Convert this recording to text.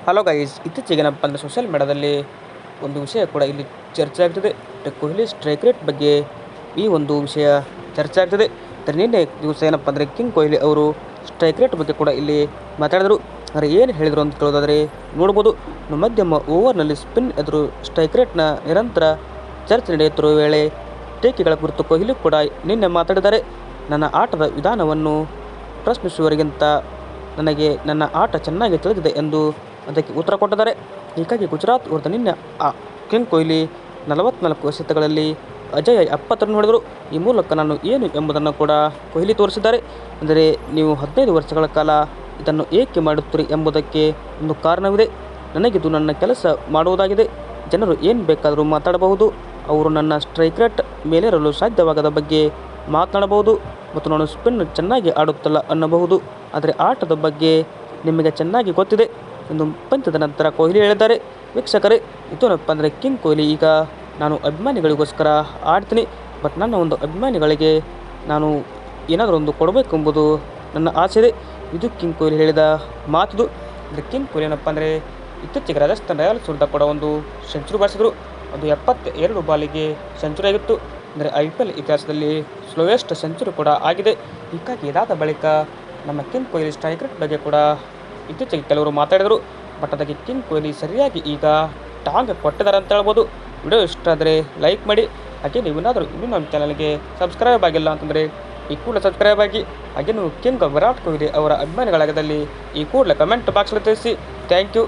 Hello guys, ಇತ್ತೀಚೆಗೆ ಏನಪ್ಪ ಅಂದರೆ ಸೋಷಿಯಲ್ ಮೀಡಿಯಾದಲ್ಲಿ ಒಂದು ವಿಷಯ ಕೂಡ ಇಲ್ಲಿ ಚರ್ಚೆ ಆಗ್ತಿದೆ. ಕೊಹ್ಲಿ ಸ್ಟ್ರೈಕ್ ರೇಟ್ ಬಗ್ಗೆ ಈ ಒಂದು ವಿಷಯ ಚರ್ಚೆ ಆಗ್ತಿದೆ. ನಿನ್ನೆ ದಿವಸ ಏನಪ್ಪ ಅಂದರೆ ಕಿಂಗ್ ಕೊಹ್ಲಿ ಅವರು ಸ್ಟ್ರೈಕ್ ರೇಟ್ ಬಗ್ಗೆ ಕೂಡ ಇಲ್ಲಿ ಮಾತಾಡಿದರು. ಆದರೆ ಏನು ಹೇಳಿದರು ಅಂತ ಕೇಳೋದಾದರೆ ನೋಡ್ಬೋದು. ಮಧ್ಯಮ ಓವರ್ನಲ್ಲಿ ಸ್ಪಿನ್ ಎದುರು ಸ್ಟ್ರೈಕ್ ರೇಟ್ನ ನಿರಂತರ ಚರ್ಚೆ ನಡೆಯುತ್ತಿರುವ ವೇಳೆ ಟೀಕೆಗಳ ಕುರಿತು ಕೊಹ್ಲಿ ಕೂಡ ನಿನ್ನೆ ಮಾತಾಡಿದ್ದಾರೆ. ನನ್ನ ಆಟದ ವಿಧಾನವನ್ನು ಪ್ರಶ್ನಿಸುವವರಿಗಿಂತ ನನಗೆ ನನ್ನ ಆಟ ಚೆನ್ನಾಗಿ ತಿಳಿದಿದೆ ಎಂದು ಅದಕ್ಕೆ ಉತ್ತರ ಕೊಟ್ಟಿದ್ದಾರೆ. ಹೀಗಾಗಿ ಗುಜರಾತ್ ವಿರುದ್ಧ ನಿನ್ನೆ ಕಿಂಗ್ ಕೊಹ್ಲಿ 44 ಎಸೆತಗಳಲ್ಲಿ ಅಜೇಯ 70 ರನ್ ಹೊಡೆದರು. ಈ ಮೂಲಕ ನಾನು ಏನು ಎಂಬುದನ್ನು ಕೂಡ ಕೊಹ್ಲಿ ತೋರಿಸಿದ್ದಾರೆ. ಅಂದರೆ ನೀವು 15 ವರ್ಷಗಳ ಕಾಲ ಇದನ್ನು ಏಕೆ ಮಾಡುತ್ತೀರಿ ಎಂಬುದಕ್ಕೆ ಒಂದು ಕಾರಣವಿದೆ. ನನಗಿದು ನನ್ನ ಕೆಲಸ ಮಾಡುವುದಾಗಿದೆ. ಜನರು ಏನು ಬೇಕಾದರೂ ಮಾತಾಡಬಹುದು. ಅವರು ನನ್ನ ಸ್ಟ್ರೈಕ್ ರೇಟ್ ಮೇಲೇರಲು ಸಾಧ್ಯವಾಗದ ಬಗ್ಗೆ ಮಾತನಾಡಬಹುದು ಮತ್ತು ನಾನು ಸ್ಪಿನ್ ಚೆನ್ನಾಗಿ ಆಡುತ್ತಿಲ್ಲ ಅನ್ನಬಹುದು. ಆದರೆ ಆಟದ ಬಗ್ಗೆ ನಿಮಗೆ ಚೆನ್ನಾಗಿ ಗೊತ್ತಿದೆ ಎಂದು ಪಂದ್ಯದ ನಂತರ ಕೊಹ್ಲಿ ಹೇಳಿದ್ದಾರೆ. ವೀಕ್ಷಕರೇ, ಇದೇನಪ್ಪ ಅಂದರೆ ಕಿಂಗ್ ಕೊಹ್ಲಿ ಈಗ ನಾನು ಅಭಿಮಾನಿಗಳಿಗೋಸ್ಕರ ಆಡ್ತೀನಿ, ಬಟ್ ನನ್ನ ಒಂದು ಅಭಿಮಾನಿಗಳಿಗೆ ನಾನು ಏನಾದರೂ ಒಂದು ಕೊಡಬೇಕೆಂಬುದು ನನ್ನ ಆಸೆ ಇದೆ. ಇದು ಕಿಂಗ್ ಕೊಹ್ಲಿ ಹೇಳಿದ ಮಾತಿದು. ಅಂದರೆ ಕಿಂಗ್ ಕೊಹ್ಲಿ ಏನಪ್ಪ ಅಂದರೆ ಇತ್ತೀಚೆಗೆ ರಾಜಸ್ಥಾನ್ ರಾಯಲ್ಸ್ ವಿರುದ್ಧ ಕೂಡ ಒಂದು ಸೆಂಚುರಿ ಬಾರಿಸಿದರು. ಅದು 72 ಬಾಲಿಗೆ ಸೆಂಚುರಿ ಆಗಿತ್ತು. ಅಂದರೆ IPL ಇತಿಹಾಸದಲ್ಲಿ ಸ್ಲೋಯೆಸ್ಟ್ ಸೆಂಚುರಿ ಕೂಡ ಆಗಿದೆ. ಹೀಗಾಗಿ ಇದಾದ ಬಳಿಕ ನಮ್ಮ ಕಿಂಗ್ ಕೊಹ್ಲಿ ಸ್ಟ್ರೈಕ್ ರೇಟ್ ಬಗ್ಗೆ ಕೂಡ ಇತ್ತೀಚೆಗೆ ಕೆಲವರು ಮಾತಾಡಿದರು. ಬಟ್ ಅದಕ್ಕೆ ಕಿಂಗ್ ಕೊಹ್ಲಿ ಸರಿಯಾಗಿ ಈಗ ಟಾಂಗ್ ಕೊಟ್ಟಿದ್ದಾರೆ ಅಂತ ಹೇಳ್ಬೋದು. ವಿಡಿಯೋ ಇಷ್ಟ ಆದರೆ ಲೈಕ್ ಮಾಡಿ. ಹಾಗೆ ನೀವೇನಾದರೂ ಇನ್ನೂ ನಮ್ಮ ಚಾನಲ್ಗೆ ಸಬ್ಸ್ಕ್ರೈಬ್ ಆಗಿಲ್ಲ ಅಂತಂದರೆ ಈ ಕೂಡಲೇ ಸಬ್ಸ್ಕ್ರೈಬ್ ಆಗಿ. ಹಾಗೆ ನೀವು ಕಿಂಗ್ ವಿರಾಟ್ ಕೊಹ್ಲಿ ಅವರ ಅಭಿಮಾನಿಗಳಾಗದಲ್ಲಿ ಈ ಕೂಡಲೇ ಕಮೆಂಟ್ ಬಾಕ್ಸಲ್ಲಿ ತಿಳಿಸಿ. Thank you.